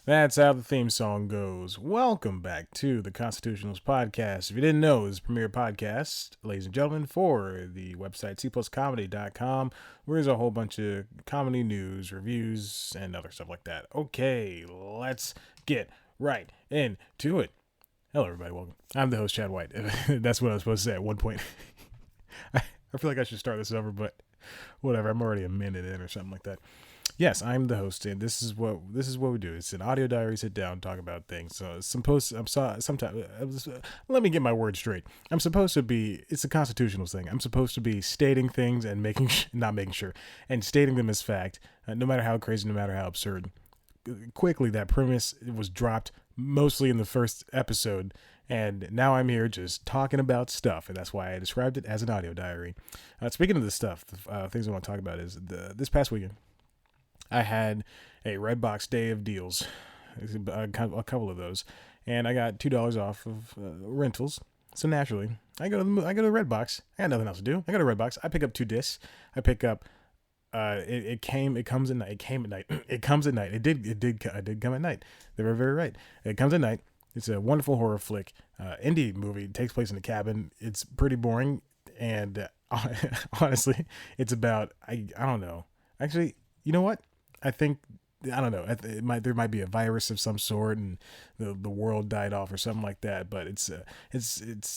That's how the theme song goes. Welcome back to the Constitutionals Podcast. If you didn't know, it's a premier podcast, ladies and gentlemen, for the website cpluscomedy.com, where there's a whole bunch of comedy news, reviews, and other stuff like that. Okay, let's get right into it. Hello, everybody. Welcome. I'm the host, Chad White. That's what I was supposed to say at one point. I feel like I should start this over, but whatever. I'm already a minute in or something like that. Yes, I'm the host, and this is what we do. It's an audio diary. Sit down, talk about things. So sometimes. Let me get my words straight. I'm supposed to be. It's a constitutional thing. I'm supposed to be stating things and not making sure, and stating them as fact, no matter how crazy, no matter how absurd. Quickly, that premise was dropped mostly in the first episode, and now I'm here just talking about stuff, and that's why I described it as an audio diary. Speaking of this stuff, the things I want to talk about is this past weekend. I had a Redbox day of deals, a couple of those, and I got $2 off of rentals. So naturally, I go to Redbox. I got nothing else to do. I go to Redbox. I pick up 2 discs. I pick up. It comes at night. It came at night. It comes at night. It did come at night. They were very right. It comes at night. It's a wonderful horror flick, indie movie. It takes place in a cabin. It's pretty boring, and honestly, it's about I don't know. Actually, you know what? I think I don't know. There might be a virus of some sort, and the world died off or something like that. But it's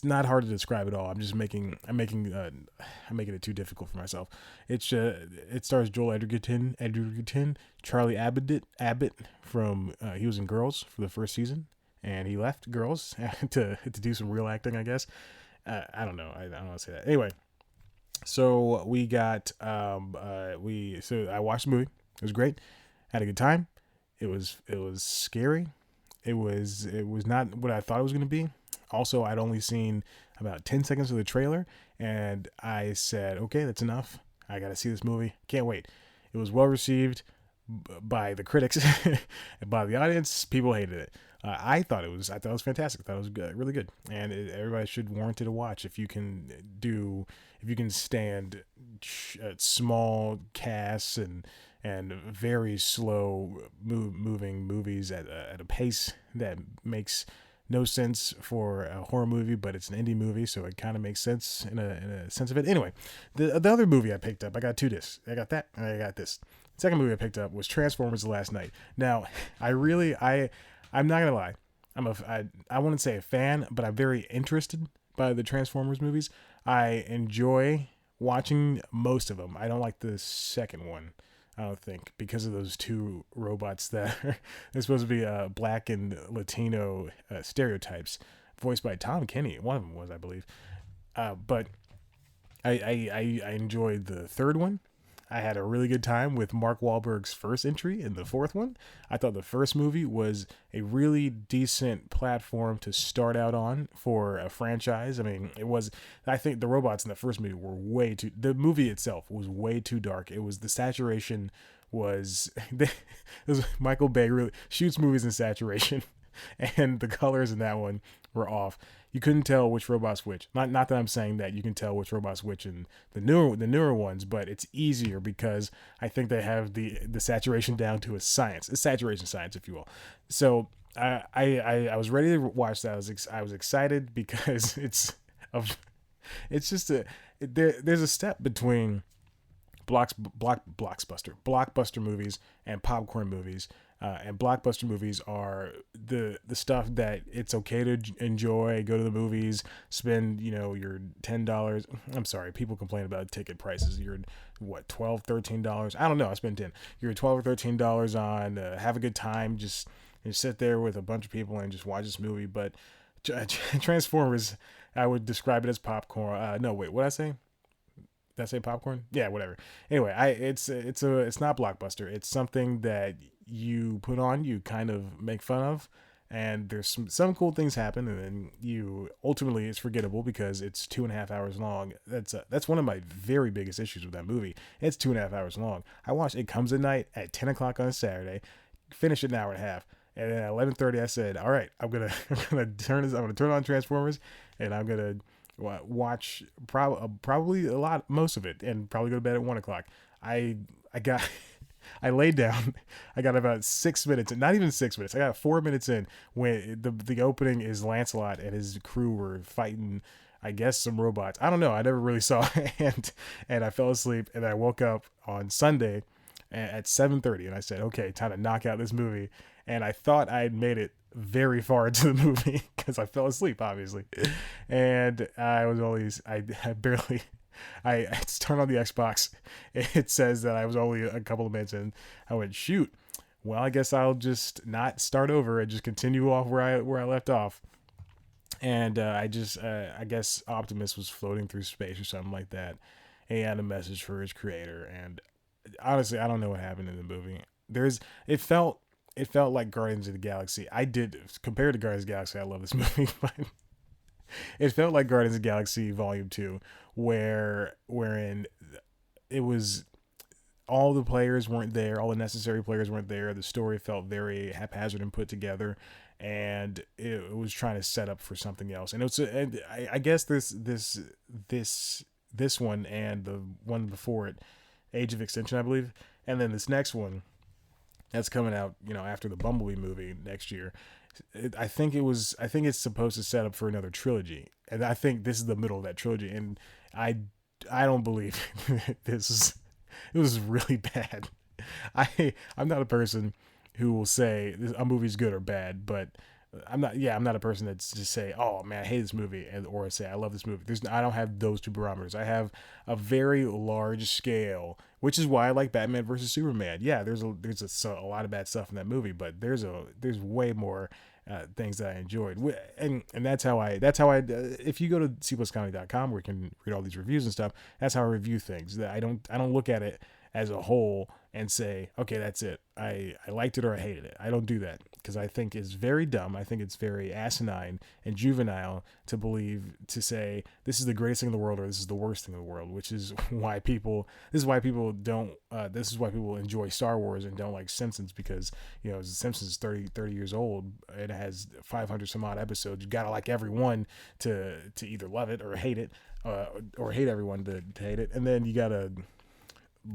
not hard to describe at all. I'm making it too difficult for myself. It stars Joel Edgerton, Charlie Abbott from he was in Girls for the first season, and he left Girls to do some real acting, I guess. I don't know. I don't want to say that. Anyway, so we got so I watched the movie. It was great. Had a good time. It was scary. It was not what I thought it was going to be. Also, I'd only seen about 10 seconds of the trailer, and I said, okay, that's enough. I got to see this movie. Can't wait. It was well received by the critics and by the audience. People hated it. I thought it was fantastic. I thought it was good, really good, and everybody should warrant it a watch if you can stand small casts and very slow moving movies at a pace that makes no sense for a horror movie, but it's an indie movie, so it kind of makes sense in a sense of it. Anyway, the other movie I picked up, I got 2 discs. I got that, and I got this. The second movie I picked up was Transformers: The Last Night. Now, I'm not gonna lie, I wouldn't say a fan, but I'm very interested by the Transformers movies. I enjoy watching most of them. I don't like the second one, I don't think, because of those 2 robots that are supposed to be black and Latino stereotypes, voiced by Tom Kenny. One of them was, I believe. But I enjoyed the third one. I had a really good time with Mark Wahlberg's first entry in the fourth one. I thought the first movie was a really decent platform to start out on for a franchise. I mean, I think the robots in the first movie were the movie itself was way too dark. It was the saturation was, Michael Bay really shoots movies in saturation, and the colors in that one were off. You couldn't tell which robot's which. Not that I'm saying that you can tell which robot's which in the newer ones, but it's easier because I think they have the saturation down to a science, a saturation science, if you will. So I was ready to watch that. I was excited because there's a step between blockbuster movies and popcorn movies. And blockbuster movies are the stuff that it's okay to enjoy, go to the movies, spend, your $10. I'm sorry, people complain about ticket prices. You're what, $12, $13? I don't know. I spent 10. You're $12 or $13 on, have a good time. Just sit there with a bunch of people and just watch this movie. But Transformers, I would describe it as popcorn. No, wait, what did I say? Did I say popcorn? Yeah, whatever. Anyway, it's not blockbuster. It's something that you put on, you kind of make fun of, and there's some cool things happen, and then ultimately it's forgettable because it's 2.5 hours long. That's one of my very biggest issues with that movie. It's 2.5 hours long. I watched It Comes at Night at 10 o'clock on a Saturday, finished it an hour and a half, and then at 11:30 I said, all right, I'm gonna turn on Transformers, and I'm gonna watch probably most of it, and probably go to bed at 1 o'clock. I got I laid down. I got about 6 minutes, not even 6 minutes. I got 4 minutes in when the opening is Lancelot and his crew were fighting, I guess, some robots. I don't know. I never really saw it. And I fell asleep, and I woke up on Sunday at 7:30, and I said, okay, time to knock out this movie. And I thought I had made it very far into the movie because I fell asleep, obviously. And I barely, I turned on the Xbox. It says that I was only a couple of minutes in. I went, shoot. Well, I guess I'll just not start over and just continue off where I left off. And I guess Optimus was floating through space or something like that. He had a message for his creator, and honestly, I don't know what happened in the movie. It felt like Guardians of the Galaxy. Compared to Guardians of the Galaxy, I love this movie, but it felt like Guardians of the Galaxy Volume 2, wherein it was all the players weren't there, all the necessary players weren't there. The story felt very haphazard and put together, and it was trying to set up for something else. And I guess this one and the one before it, Age of Extinction, I believe, and then this next one that's coming out, after the Bumblebee movie next year. I think it's supposed to set up for another trilogy, and I think this is the middle of that trilogy. And I don't believe it was really bad. I'm not a person who will say a movie's good or bad, but I'm not a person that's just say, oh man, I hate this movie, or say I love this movie. I don't have those two barometers. I have a very large scale, which is why I like Batman versus Superman. Yeah, there's a lot of bad stuff in that movie, but there's way more things that I enjoyed, and that's how I if you go to cpluscomedy.com where you can read all these reviews and stuff, that's how I review things. That I don't look at it as a whole and say, okay, that's it. I liked it or I hated it. I don't do that because I think it's very dumb. I think it's very asinine and juvenile to say this is the greatest thing in the world or this is the worst thing in the world, which is why people enjoy Star Wars and don't like Simpsons, because Simpsons is 30 years old. It has 500 some odd episodes. You gotta like every one to either love it or hate it, or hate everyone to hate it, and then you gotta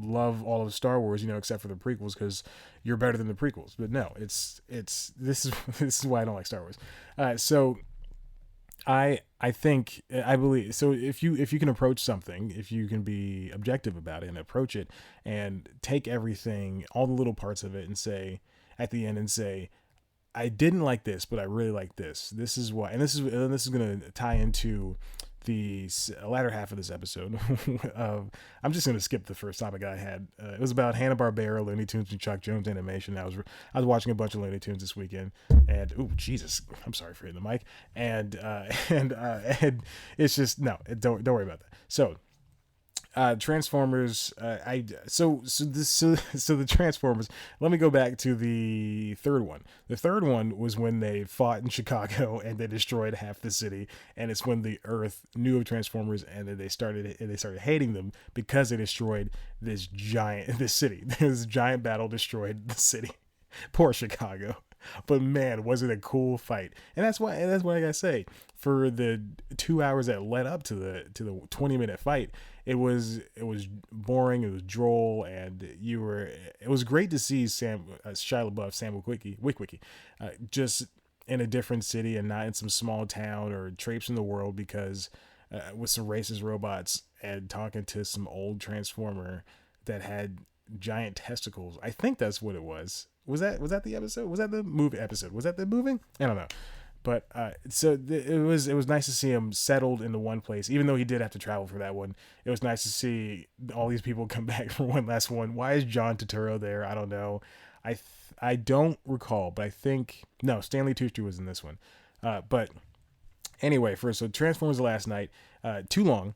love all of Star Wars, except for the prequels, because you're better than the prequels. But no, this is why I don't like Star Wars. So I believe, so if you can approach something, if you can be objective about it and approach it and take everything, all the little parts of it, and say at the end, I didn't like this, but I really like this. This is why, and this is going to tie into the latter half of this episode. I'm just going to skip the first topic I had. It was about Hanna-Barbera, Looney Tunes, and Chuck Jones animation. I was watching a bunch of Looney Tunes this weekend, and Jesus, I'm sorry for hitting the mic. And it's just no, don't worry about that. So. Transformers. So the Transformers. Let me go back to the third one. The third one was when they fought in Chicago and they destroyed half the city, and it's when the Earth knew of Transformers, and then they started hating them because they destroyed this city. This giant battle destroyed the city. Poor Chicago. But man, was it a cool fight. And that's what I gotta say. For the 2 hours that led up to the 20-minute fight, it was boring, it was droll, and it was great to see Shia LaBeouf, Sam Witwicky, just in a different city and not in some small town or traipsing the world because with some racist robots, and talking to some old Transformer that had giant testicles. I think that's what it was. Was that the episode? Was that the movie episode? Was that the movie? I don't know. But it was nice to see him settled into one place, even though he did have to travel for that one. It was nice to see all these people come back for one last one. Why is John Turturro there? I don't know. I don't recall, but I think no, Stanley Tucci was in this one. But anyway, so Transformers last night, too long.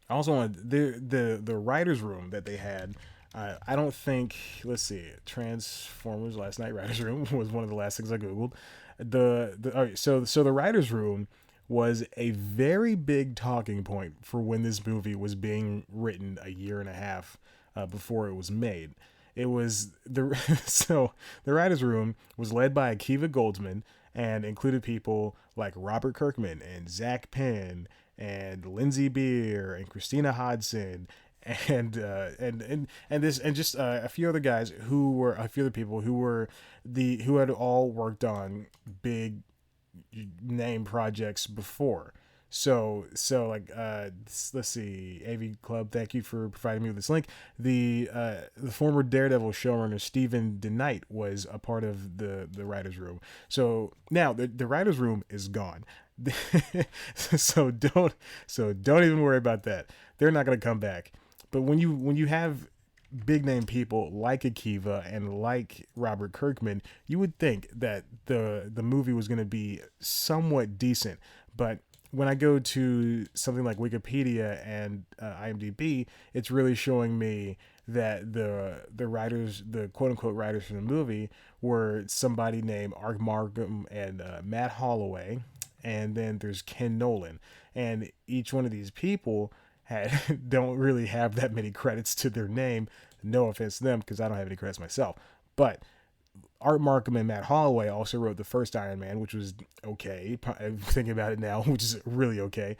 I also wanted the writers' room that they had. I don't think, let's see, Transformers last night writers' room was one of the last things I googled. All right, so the writers' room was a very big talking point for when this movie was being written a year and a half before it was made. It was so the writers' room was led by Akiva Goldsman and included people like Robert Kirkman and Zach Penn and Lindsay Beer and Christina Hodson And just a few other guys who were a few other people who had all worked on big name projects before. So like let's see, AV Club, thank you for providing me with this link. The former Daredevil showrunner Stephen DeKnight was a part of the writers room. So now the writers room is gone. so don't even worry about that. They're not going to come back. But when you have big name people like Akiva and like Robert Kirkman, you would think that the movie was going to be somewhat decent. But when I go to something like Wikipedia and IMDb, it's really showing me that the writers, the quote unquote writers for the movie, were somebody named Art Markham and Matt Holloway, and then there's Ken Nolan, and each one of these people don't really have that many credits to their name. No offense to them, because I don't have any credits myself, but Art Markham and Matt Holloway also wrote the first Iron Man, which was okay. I'm thinking about it now, which is really okay.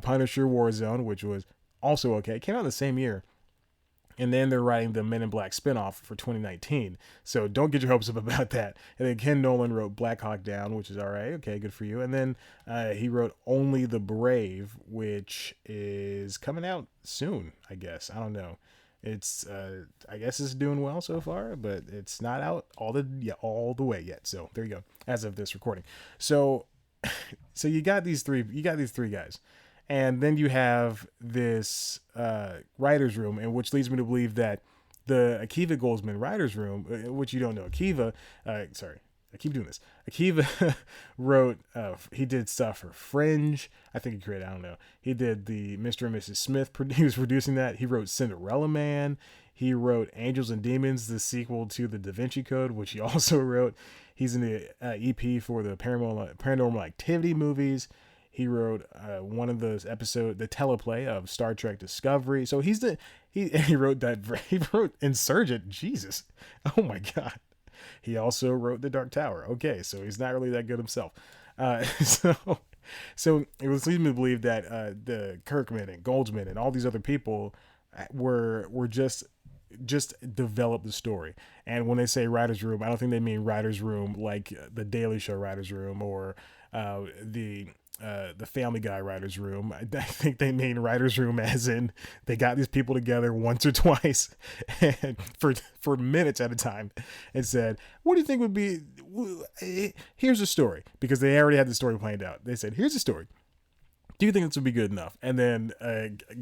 Punisher Warzone, which was also okay. It came out the same year. And then they're writing the Men in Black spinoff for 2019. So don't get your hopes up about that. And then Ken Nolan wrote Black Hawk Down, which is all right. Okay, good for you. And then he wrote Only the Brave, which is coming out soon, I guess. I don't know. It's I guess it's doing well so far, but it's not out all the way yet. So there you go. As of this recording, so you got these three guys, and then you have this writers room, and which leads me to believe that the Akiva Goldsman writers room, which you don't know, Akiva, sorry. I keep doing this. Akiva wrote, he did stuff for Fringe. I think he created, I don't know. He did the Mr. and Mrs. Smith. He was producing that. He wrote Cinderella Man. He wrote Angels and Demons, the sequel to the Da Vinci Code, which he also wrote. He's in the EP for the Paranormal Activity movies. He wrote one of those episodes, the teleplay of Star Trek Discovery. So he wrote Insurgent. Jesus. Oh my God. He also wrote The Dark Tower. Okay, so he's not really that good himself. So it was leading me to believe that the Kirkman and Goldsman and all these other people were just develop the story. And when they say writer's room, I don't think they mean writer's room like the Daily Show writer's room or the Family Guy writer's room. I think they mean writer's room as in they got these people together once or twice and for minutes at a time and said, what do you think would be, here's a story, because they already had the story planned out. They said, here's a story. Do you think this would be good enough? And then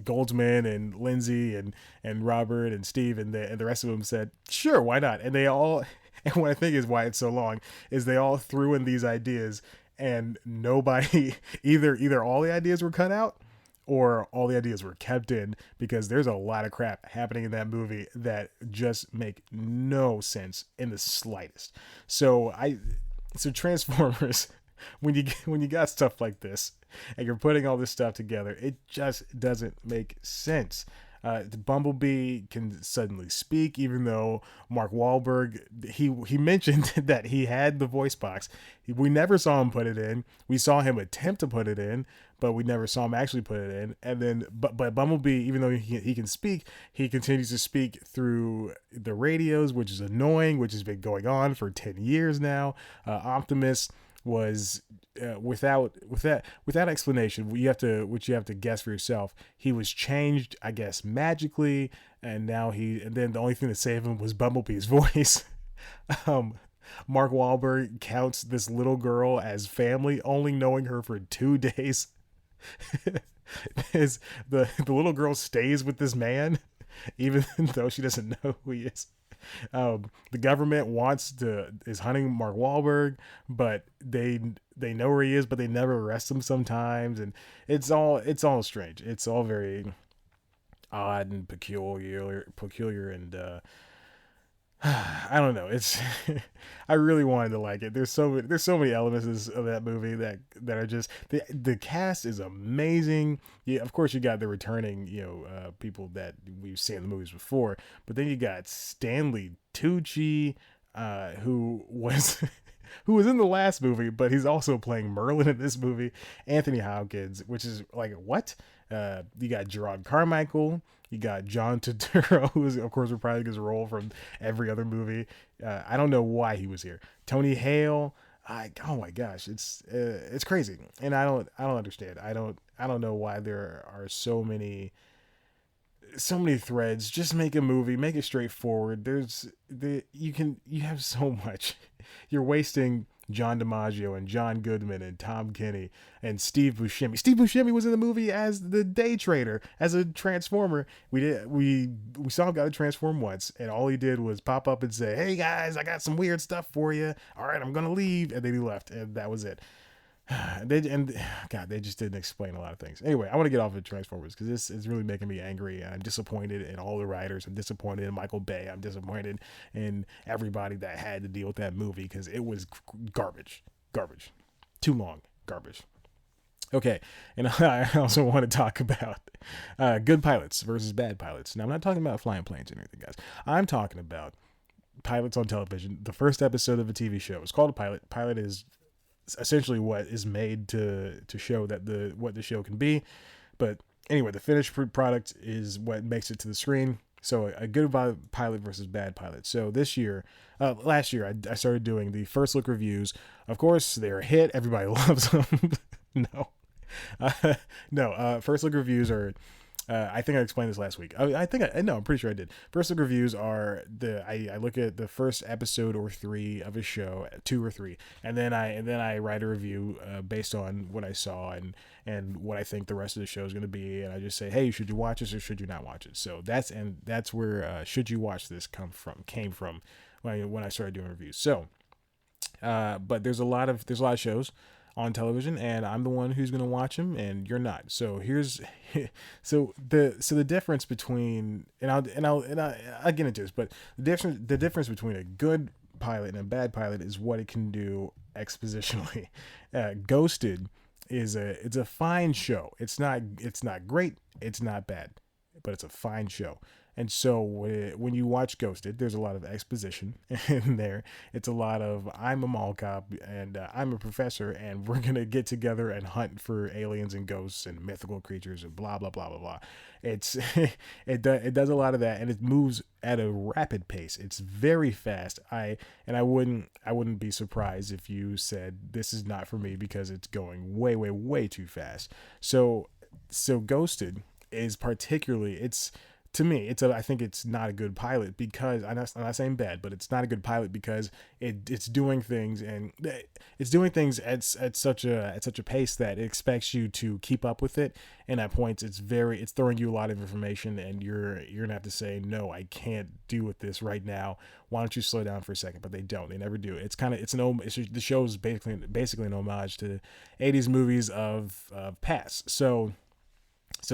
Goldsman and Lindsay and Robert and Steve and the rest of them said, sure, why not? And they all, and what I think is why it's so long, is they all threw in these ideas, and nobody, either all the ideas were cut out or all the ideas were kept in, because there's a lot of crap happening in that movie that just make no sense in the slightest. So Transformers, when you got stuff like this and you're putting all this stuff together, it just doesn't make sense. Bumblebee can suddenly speak, even though Mark Wahlberg, he mentioned that he had the voice box. We never saw him put it in. We saw him attempt to put it in, but we never saw him actually put it in. And then, but Bumblebee, even though he can speak, he continues to speak through the radios, which is annoying, which has been going on for 10 years now. Optimus was without explanation, you have to guess for yourself. He was changed, I guess, magically, and then the only thing to save him was Bumblebee's voice. Mark Wahlberg counts this little girl as family, only knowing her for 2 days. The little girl stays with this man, even though she doesn't know who he is. The government is hunting Mark Wahlberg, but they know where he is, but they never arrest him sometimes, and it's all strange. It's all very odd and peculiar, and I don't know. It's I really wanted to like it. There's so many elements of that movie that are just the cast is amazing. Yeah, of course you got the returning people that we've seen in the movies before, but then you got Stanley Tucci, who was who was in the last movie, but he's also playing Merlin in this movie. Anthony Hopkins, which is like, what? You got Gerard Carmichael. You got John Turturro, who is, of course, reprising his role from every other movie. I don't know why he was here. Tony Hale. Oh my gosh, it's crazy, and I don't understand. I don't know why there are so many threads. Just make a movie, make it straightforward. You have so much. You're wasting John DiMaggio and John Goodman and Tom Kenny and Steve Buscemi. Steve Buscemi was in the movie as the Day Trader, as a transformer. We saw him got to transform once, and all he did was pop up and say, "Hey guys, I got some weird stuff for you. All right, I'm gonna leave," and then he left, and that was it. They just didn't explain a lot of things. Anyway, I want to get off of Transformers because this is really making me angry. I'm disappointed in all the writers. I'm disappointed in Michael Bay. I'm disappointed in everybody that had to deal with that movie because it was garbage. Too long. Garbage. Okay, and I also want to talk about good pilots versus bad pilots. Now, I'm not talking about flying planes or anything, guys. I'm talking about pilots on television. The first episode of a TV show is called a pilot. Pilot is essentially what is made to show that what the show can be. But anyway, the finished product is what makes it to the screen. So a good pilot versus bad pilot. So last year, I started doing the first look reviews. Of course, they're a hit. Everybody loves them. No. First look reviews are, I think I explained this last week. I'm pretty sure I did. First look reviews are I look at the first episode or 3 of a show, 2 or 3, and then I write a review based on what I saw and what I think the rest of the show is going to be, and I just say, hey, should you watch this or should you not watch it? So that's where should you watch this came from when I started doing reviews. So, but there's a lot of shows on television, and I'm the one who's going to watch them, and you're not. So the difference between, and I'll get into this, but the difference between a good pilot and a bad pilot is what it can do expositionally. Ghosted it's a fine show. It's not great. It's not bad, but it's a fine show. And so when you watch Ghosted, there's a lot of exposition in there. It's a lot of, I'm a mall cop and I'm a professor and we're going to get together and hunt for aliens and ghosts and mythical creatures and blah, blah, blah, blah, blah. It does a lot of that, and it moves at a rapid pace. It's very fast. I wouldn't be surprised if you said this is not for me because it's going way, way, way too fast. So Ghosted is particularly, to me, I think it's not a good pilot because I'm not saying bad, but it's not a good pilot because it's doing things at such a pace that it expects you to keep up with it. And at points, it's throwing you a lot of information, and you're gonna have to say, no, I can't do with this right now. Why don't you slow down for a second? But they don't. They never do. The show is basically an homage to 80s movies of past. So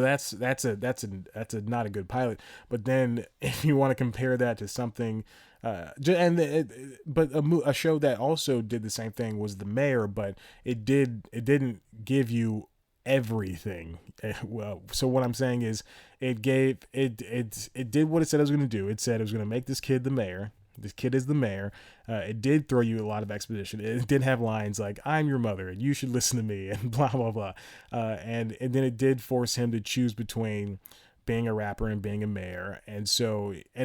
that's not a good pilot. But then if you want to compare that to something, a show that also did the same thing was The Mayor, but it didn't give you everything. Well, so what I'm saying is it did what it said it was going to do. It said it was going to make this kid the mayor. This kid is the mayor. It did throw you a lot of exposition. It did have lines like, I'm your mother and you should listen to me and blah, blah, blah. And then it did force him to choose between being a rapper and being a mayor. And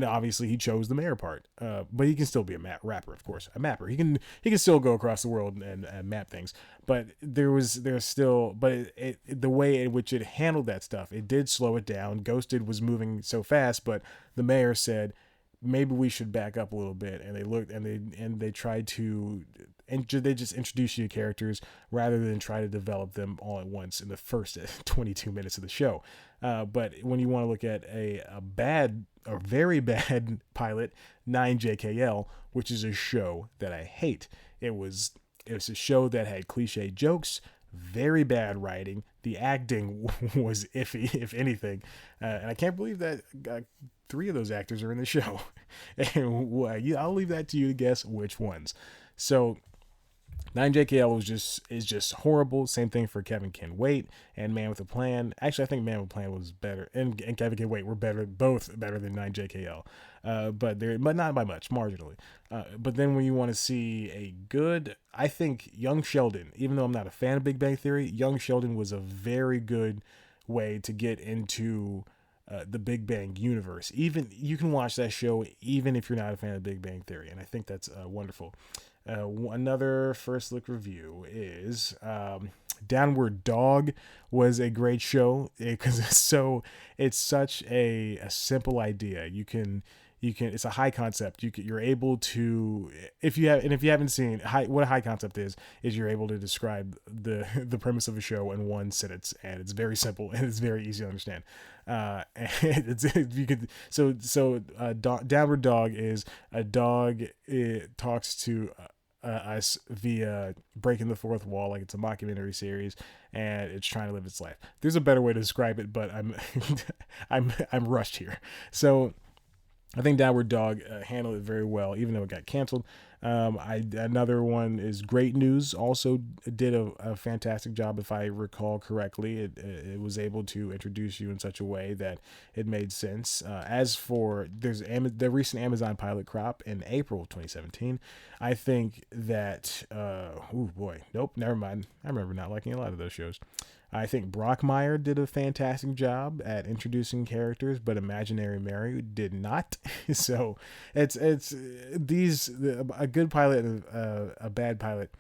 obviously he chose the mayor part. But he can still be a rapper, of course, a mapper. He can still go across the world and map things. But the way in which it handled that stuff, it did slow it down. Ghosted was moving so fast, but the mayor said, maybe we should back up a little bit. And they looked and they tried to, and they just introduce you to characters rather than try to develop them all at once in the first 22 minutes of the show. But when you want to look at a very bad pilot, 9JKL, which is a show that I hate. It was a show that had cliche jokes, very bad writing. The acting was iffy, if anything. And I can't believe that 3 of those actors are in the show. And I'll leave that to you to guess which ones. So 9JKL is just horrible. Same thing for Kevin Can Wait and Man with a Plan. Actually, I think Man with a Plan was better, and Kevin Can Wait were both better than 9JKL, but not by much, marginally. But then when you want to see a good, I think Young Sheldon, even though I'm not a fan of Big Bang Theory, Young Sheldon was a very good way to get into the Big Bang universe. Even you can watch that show even if you're not a fan of Big Bang Theory, and I think that's wonderful. Another first look review is Downward Dog was a great show because it's such a simple idea. It's a high concept. You're able to, if you haven't seen what a high concept is you're able to describe the premise of a show in one sentence, and it's very simple and it's very easy to understand. Downward Dog is a dog. It talks to us via breaking the fourth wall, like it's a mockumentary series, and it's trying to live its life. There's a better way to describe it, but I'm rushed here. So I think Downward Dog handled it very well, even though it got canceled. Another one is Great News. Also did a fantastic job, if I recall correctly. It was able to introduce you in such a way that it made sense. As for the recent Amazon pilot crop in April 2017, I think that never mind. I remember not liking a lot of those shows. I think Brockmire did a fantastic job at introducing characters, but Imaginary Mary did not. So it's a good pilot and a bad pilot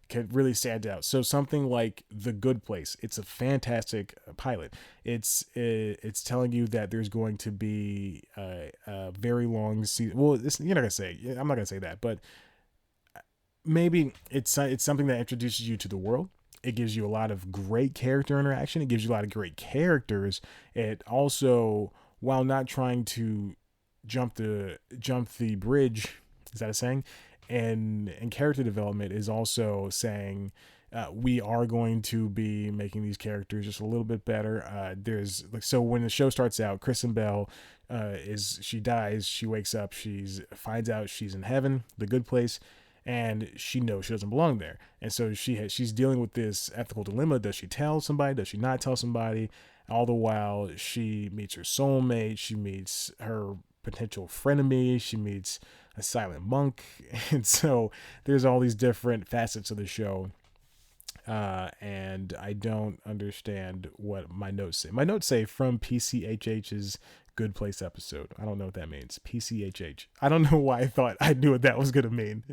can really stand out. So something like The Good Place, it's a fantastic pilot. It's telling you that there's going to be a very long season. Well, you're not gonna say. I'm not gonna say that, but maybe it's something that introduces you to the world. It gives you a lot of great character interaction. It gives you a lot of great characters. It also, while not trying to jump the bridge, is that a saying? And character development is also saying we are going to be making these characters just a little bit better. So when the show starts out, Kristen Bell she dies, she wakes up, finds out she's in heaven, the good place. And she knows she doesn't belong there. And so she's dealing with this ethical dilemma. Does she tell somebody? Does she not tell somebody? All the while, she meets her soulmate. She meets her potential frenemy. She meets a silent monk. And so there's all these different facets of the show. And I don't understand what my notes say. My notes say from PCHH's Good Place episode. I don't know what that means. PCHH. I don't know why I thought I knew what that was going to mean.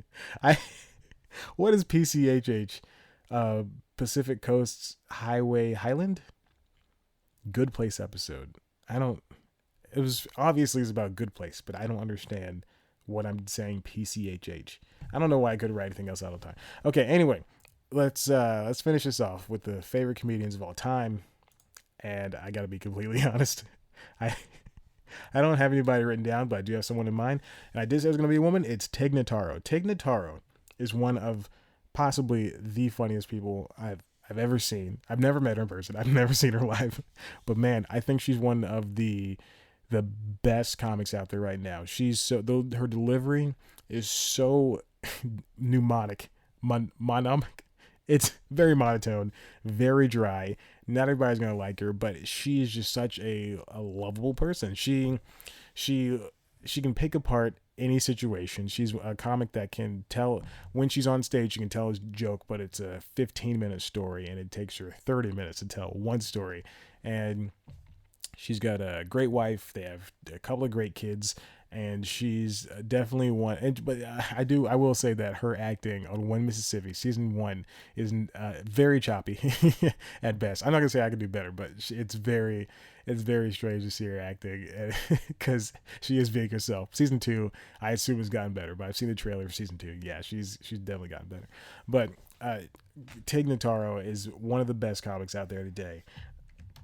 What is PCHH? Pacific Coast Highway Highland? Good Place episode. It was obviously it's about Good Place, but I don't understand what I'm saying PCHH. I don't know why I could write anything else out of time. Okay, anyway, let's finish this off with the favorite comedians of all time. And I got to be completely honest. I don't have anybody written down, but I do have someone in mind. And I did say it was going to be a woman. It's Tig Notaro. Tig Notaro is one of possibly the funniest people I've ever seen. I've never met her in person. I've never seen her live. But man, I think she's one of the best comics out there right now. Her delivery is so mnemonic. Monomic. It's very monotone, very dry. Not everybody's gonna like her, but she is just such a lovable person. She can pick apart any situation. She's a comic that can tell when she's on stage. You can tell a joke, but it's a 15-minute story, and it takes her 30 minutes to tell one story. And she's got a great wife. They have a couple of great kids. And she's definitely one. But I will say that her acting on One Mississippi season 1 is very choppy at best. I'm not gonna say I could do better, but it's very strange to see her acting because she is being herself. Season 2, I assume, has gotten better, but I've seen the trailer for season 2. Yeah, she's definitely gotten better. But Tig Notaro is one of the best comics out there today.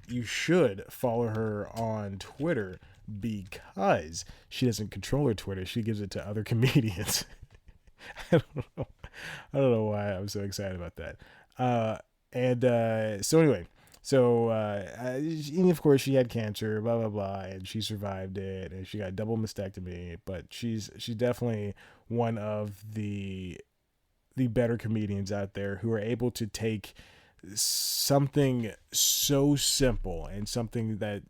You should follow her on Twitter, because she doesn't control her Twitter. She gives it to other comedians. I don't know why I'm so excited about that. So anyway, and of course she had cancer, blah, blah, blah, and she survived it, and she got double mastectomy, but she's definitely one of the the better comedians out there who are able to take something so simple and something that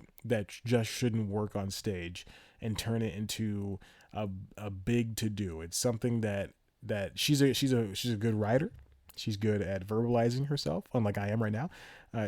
just shouldn't work on stage and turn it into a big to do. It's something that she's a good writer. She's good at verbalizing herself, unlike I am right now.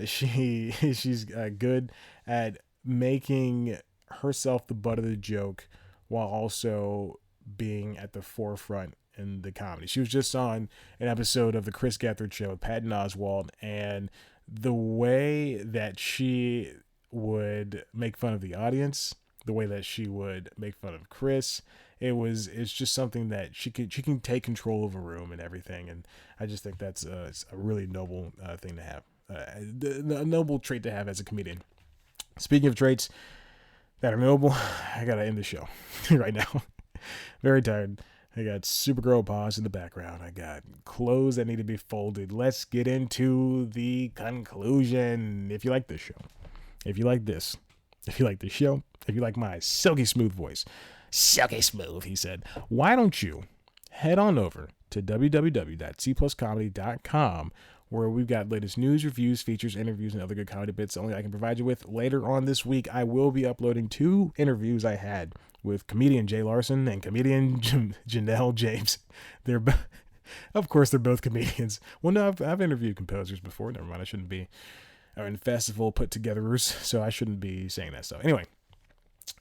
She's good at making herself the butt of the joke while also being at the forefront in the comedy. She was just on an episode of the Chris Gethard Show with Patton Oswalt, and the way that she would make fun of the audience, the way that she would make fun of Chris, it's just something that she can take control of a room and everything. And I just think that's a really noble thing to have, a noble trait to have as a comedian. Speaking of traits that are noble, I gotta end the show right now. Very tired. I got Supergirl paws in the background. I got clothes that need to be folded. Let's get into the conclusion. If you like this show, if you like this, if you like this show, if you like my silky smooth voice, silky smooth, he said, why don't you head on over to www.cpluscomedy.com, where we've got latest news, reviews, features, interviews, and other good comedy bits only I can provide you with. Later on this week, I will be uploading 2 interviews I had with comedian Jay Larson and comedian Janelle James. Of course, they're both comedians. Well, no, I've interviewed composers before. Never mind, I shouldn't be in festival put-togetherers, so I shouldn't be saying that stuff. Anyway,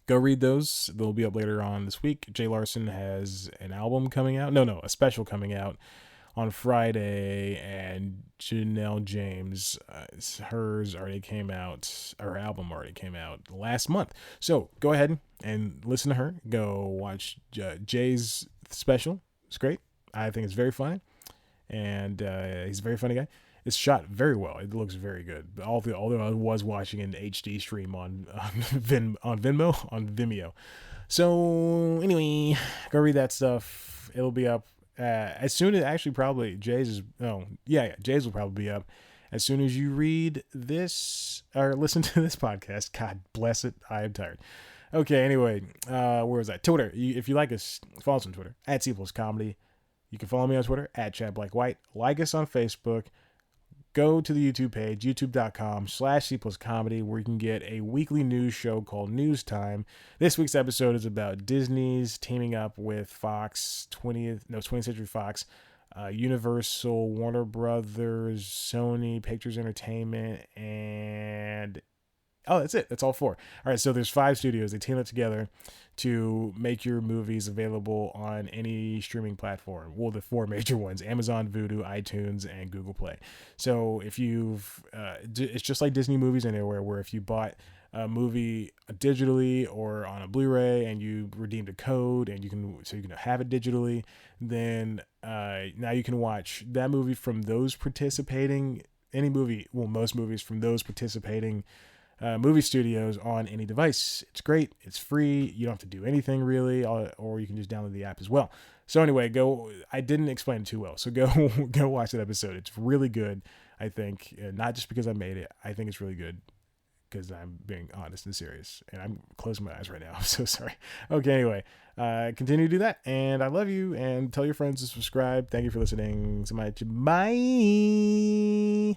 go read those. They'll be up later on this week. Jay Larson has an album coming out. No, a special coming out on Friday, and Janelle James, hers already came out, her album already came out last month. So go ahead and listen to her. Go watch Jay's special. It's great. I think it's very funny, and he's a very funny guy. It's shot very well. It looks very good. Although I was watching an HD stream on Vimeo. So anyway, go read that stuff. It'll be up as soon as probably Jay's will probably be up as soon as you read this or listen to this podcast. God bless it. I am tired. Okay. Anyway, where was that? Twitter. If you like us, follow us on Twitter at @CPlusComedy. You can follow me on Twitter at @ChadBlackWhite. Like us on Facebook. Go to the YouTube page, youtube.com/CPlusComedy, where you can get a weekly news show called News Time. This week's episode is about Disney's teaming up with 20th Century Fox, Universal, Warner Brothers, Sony, Pictures Entertainment, and that's it. That's all 4. All right, so there's 5 studios. They team up together to make your movies available on any streaming platform. Well, the 4 major ones: Amazon, Vudu, iTunes, and Google Play. So if it's just like Disney Movies Anywhere, where if you bought a movie digitally or on a Blu-ray and you redeemed a code and you can have it digitally, then now you can watch that movie from those participating, most movies from those participating movie studios on any device. It's great. It's free. You don't have to do anything really, or you can just download the app as well. So anyway, I didn't explain it too well, so go watch that episode. It's really good, I think. Not just because I made it. I think it's really good because I'm being honest and serious, and I'm closing my eyes right now. I'm so sorry. Okay, anyway, continue to do that, and I love you, and tell your friends to subscribe. Thank you for listening so much. Bye.